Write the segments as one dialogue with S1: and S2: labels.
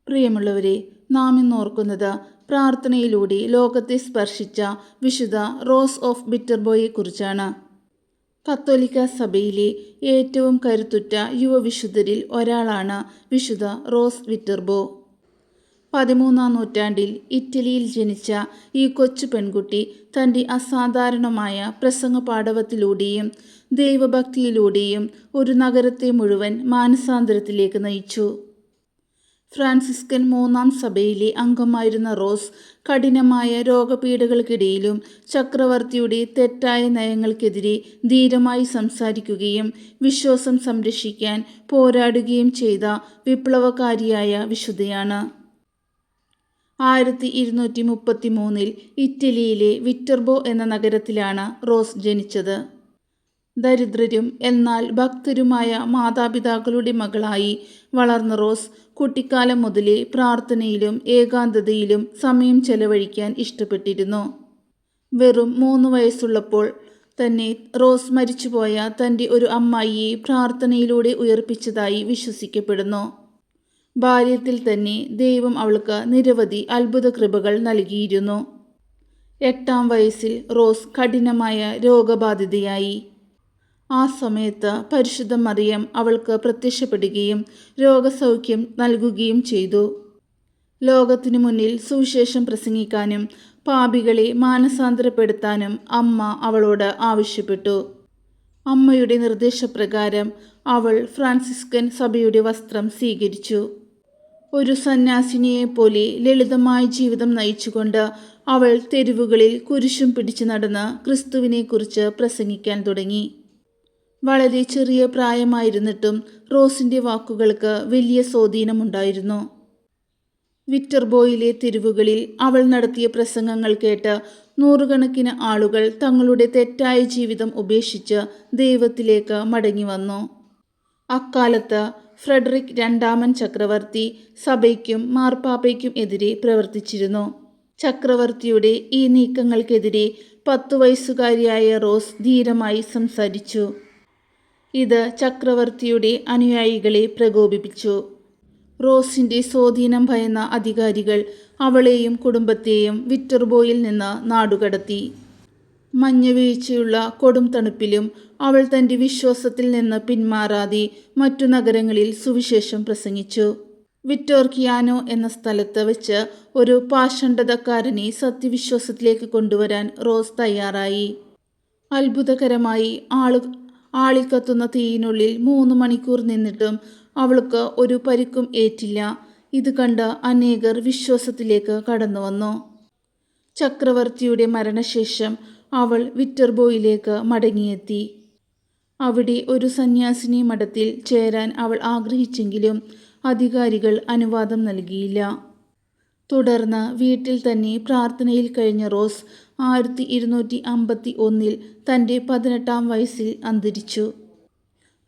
S1: പ്രിയമുള്ളവരെ, നാം ഇന്ന് ഓർക്കുന്നത് പ്രാർത്ഥനയിലൂടെ ലോകത്തെ സ്പർശിച്ച വിശുദ്ധ റോസ് ഓഫ് വിറ്റർബോയെക്കുറിച്ചാണ്. കത്തോലിക്ക സഭയിലെ ഏറ്റവും കരുത്തുറ്റ യുവവിശുദ്ധരിൽ ഒരാളാണ് വിശുദ്ധ റോസ് വിറ്റർബോ. 13-ാം നൂറ്റാണ്ടിൽ ഇറ്റലിയിൽ ജനിച്ച ഈ കൊച്ചു പെൺകുട്ടി തൻ്റെ അസാധാരണമായ പ്രസംഗപാടവത്തിലൂടെയും ദൈവഭക്തിയിലൂടെയും ഒരു നഗരത്തെ മുഴുവൻ മാനസാന്തരത്തിലേക്ക് നയിച്ചു. ഫ്രാൻസിസ്കൻ 3-ാം സഭയിലെ അംഗമായിരുന്ന റോസ് കഠിനമായ രോഗപീഠകൾക്കിടയിലും ചക്രവർത്തിയുടെ തെറ്റായ നയങ്ങൾക്കെതിരെ ധീരമായി സംസാരിക്കുകയും വിശ്വാസം സംരക്ഷിക്കാൻ പോരാടുകയും ചെയ്ത വിപ്ലവകാരിയായ വിശുദ്ധയാണ്. 1233 ഇറ്റലിയിലെ വിറ്റർബോ എന്ന നഗരത്തിലാണ് റോസ് ജനിച്ചത്. ദരിദ്രരും എന്നാൽ ഭക്തരുമായ മാതാപിതാക്കളുടെ മകളായി വളർന്ന റോസ് കുട്ടിക്കാലം മുതലേ പ്രാർത്ഥനയിലും ഏകാന്തതയിലും സമയം ചെലവഴിക്കാൻ ഇഷ്ടപ്പെട്ടിരുന്നു. വെറും 3 വയസ്സുള്ളപ്പോൾ തന്നെ റോസ് മരിച്ചുപോയ തൻ്റെ ഒരു അമ്മായിയെ പ്രാർത്ഥനയിലൂടെ ഉയർപ്പിച്ചതായി വിശ്വസിക്കപ്പെടുന്നു. ബാല്യത്തിൽ തന്നെ ദൈവം അവൾക്ക് നിരവധി അത്ഭുത കൃപകൾ നൽകിയിരുന്നു. 8-ാം വയസ്സിൽ റോസ് കഠിനമായ രോഗബാധിതയായി. ആ സമയത്ത് പരിശുദ്ധ മറിയം അവൾക്ക് പ്രത്യക്ഷപ്പെടുകയും രോഗസൗഖ്യം നൽകുകയും ചെയ്തു. ലോകത്തിനു മുന്നിൽ സുവിശേഷം പ്രസംഗിക്കാനും പാപികളെ മാനസാന്തരപ്പെടുത്താനും അമ്മ അവളോട് ആവശ്യപ്പെട്ടു. അമ്മയുടെ നിർദ്ദേശപ്രകാരം അവൾ ഫ്രാൻസിസ്കൻ സഭയുടെ വസ്ത്രം സ്വീകരിച്ചു. ഒരു സന്യാസിനിയെപ്പോലെ ലളിതമായ ജീവിതം നയിച്ചുകൊണ്ട് അവൾ തെരുവുകളിൽ കുരിശും പിടിച്ചു നടന്ന് ക്രിസ്തുവിനെക്കുറിച്ച് പ്രസംഗിക്കാൻ തുടങ്ങി. വളരെ ചെറിയ പ്രായമായിരുന്നിട്ടും റോസിൻ്റെ വാക്കുകൾക്ക് വലിയ സ്വാധീനമുണ്ടായിരുന്നു. വിറ്റർബോയിലെ തെരുവുകളിൽ അവൾ നടത്തിയ പ്രസംഗങ്ങൾ കേട്ട് നൂറുകണക്കിന് ആളുകൾ തങ്ങളുടെ തെറ്റായ ജീവിതം ഉപേക്ഷിച്ച് ദൈവത്തിലേക്ക് മടങ്ങി വന്നു. അക്കാലത്ത് ഫ്രെഡറിക് 2-ാമൻ ചക്രവർത്തി സഭയ്ക്കും മാർപ്പാപ്പയ്ക്കും എതിരെ പ്രവർത്തിച്ചിരുന്നു. ചക്രവർത്തിയുടെ ഈ നീക്കങ്ങൾക്കെതിരെ 10 വയസ്സുകാരിയായ റോസ് ധീരമായി സംസാരിച്ചു. ഇത് ചക്രവർത്തിയുടെ അനുയായികളെ പ്രകോപിപ്പിച്ചു. റോസിൻ്റെ സ്വാധീനം ഭയന്ന അധികാരികൾ അവളെയും കുടുംബത്തെയും വിറ്റർബോയിൽ നിന്ന് നാടുകടത്തി. മഞ്ഞുവീഴ്ചയുള്ള കൊടും തണുപ്പിലും അവൾ തൻ്റെ വിശ്വാസത്തിൽ നിന്ന് പിന്മാറാതെ മറ്റു നഗരങ്ങളിൽ സുവിശേഷം പ്രസംഗിച്ചു. വിറ്റോർക്കിയാനോ എന്ന സ്ഥലത്ത് വെച്ച് ഒരു പാഷണ്ഡതക്കാരനെ സത്യവിശ്വാസത്തിലേക്ക് കൊണ്ടുവരാൻ റോസ് തയ്യാറായി. അത്ഭുതകരമായി ആളിക്കത്തുന്ന തീയിനുള്ളിൽ 3 മണിക്കൂർ നിന്നിട്ടും അവൾക്ക് ഒരു പരിക്കും ഏറ്റില്ല. ഇത് കണ്ട് അനേകർ വിശ്വാസത്തിലേക്ക് കടന്നുവന്നു. ചക്രവർത്തിയുടെ മരണശേഷം അവൾ വിറ്റർബോയിലേക്ക് മടങ്ങിയെത്തി. അവിടെ ഒരു സന്യാസിനി മഠത്തിൽ ചേരാൻ അവൾ ആഗ്രഹിച്ചെങ്കിലും അധികാരികൾ അനുവാദം നൽകിയില്ല. തുടർന്ന് വീട്ടിൽ തന്നെ പ്രാർത്ഥനയിൽ കഴിഞ്ഞ റോസ് 1251 തൻ്റെ 18-ാം വയസ്സിൽ അന്തരിച്ചു.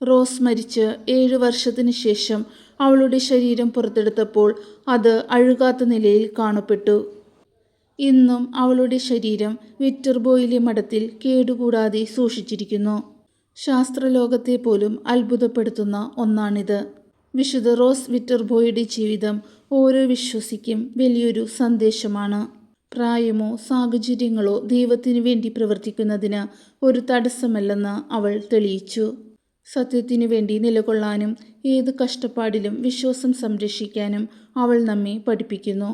S1: റോസ് മരിച്ച് 7 വർഷത്തിന് ശേഷം അവളുടെ ശരീരം പുറത്തെടുത്തപ്പോൾ അത് അഴുകാത്ത നിലയിൽ കാണപ്പെട്ടു. ഇന്നും അവളുടെ ശരീരം വിറ്റർബോയിലെ മഠത്തിൽ കേടുകൂടാതെ സൂക്ഷിച്ചിരിക്കുന്നു. ശാസ്ത്രലോകത്തെ പോലും അത്ഭുതപ്പെടുത്തുന്ന ഒന്നാണിത്. വിശുദ്ധ റോസ് വിറ്റർബോയുടെ ജീവിതം ഓരോ വിശ്വാസിക്കും വലിയൊരു സന്ദേശമാണ്. പ്രായമോ സാഹചര്യങ്ങളോ ദൈവത്തിനു വേണ്ടി പ്രവർത്തിക്കുന്നതിന് ഒരു തടസ്സമല്ലെന്ന് അവൾ തെളിയിച്ചു. സത്യത്തിനു വേണ്ടി നിലകൊള്ളാനും ഏത് കഷ്ടപ്പാടിലും വിശ്വാസം സംരക്ഷിക്കാനും അവൾ നമ്മെ പഠിപ്പിക്കുന്നു.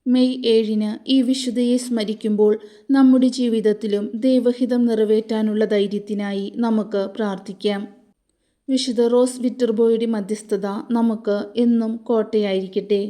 S1: മെയ് 7-ന് ഈ വിശുദ്ധയെ സ്മരിക്കുമ്പോൾ നമ്മുടെ ജീവിതത്തിലും ദൈവഹിതം നിറവേറ്റാനുള്ള ധൈര്യത്തിനായി നമുക്ക് പ്രാർത്ഥിക്കാം. വിശുദ്ധ റോസ് വിറ്റർബോയുടെ മധ്യസ്ഥത നമുക്ക് എന്നും കോട്ടയായിരിക്കട്ടെ.